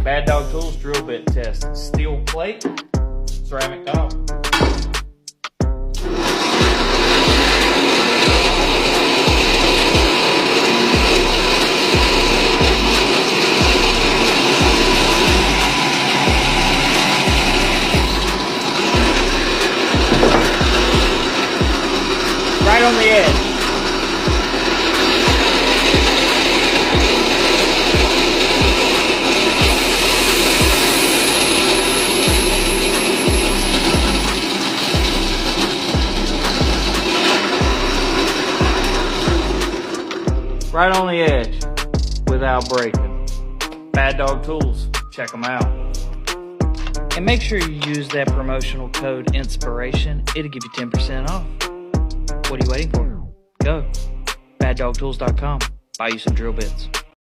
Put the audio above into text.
Bad Dog Tools drill bit test. Steel plate, ceramic top. Right on the edge. Right on the edge without breaking. Bad Dog Tools, check them out. And make sure you use that promotional code INSPIRATION. It'll give you 10% off. What are you waiting for? Go. BadDogTools.com. Buy you some drill bits.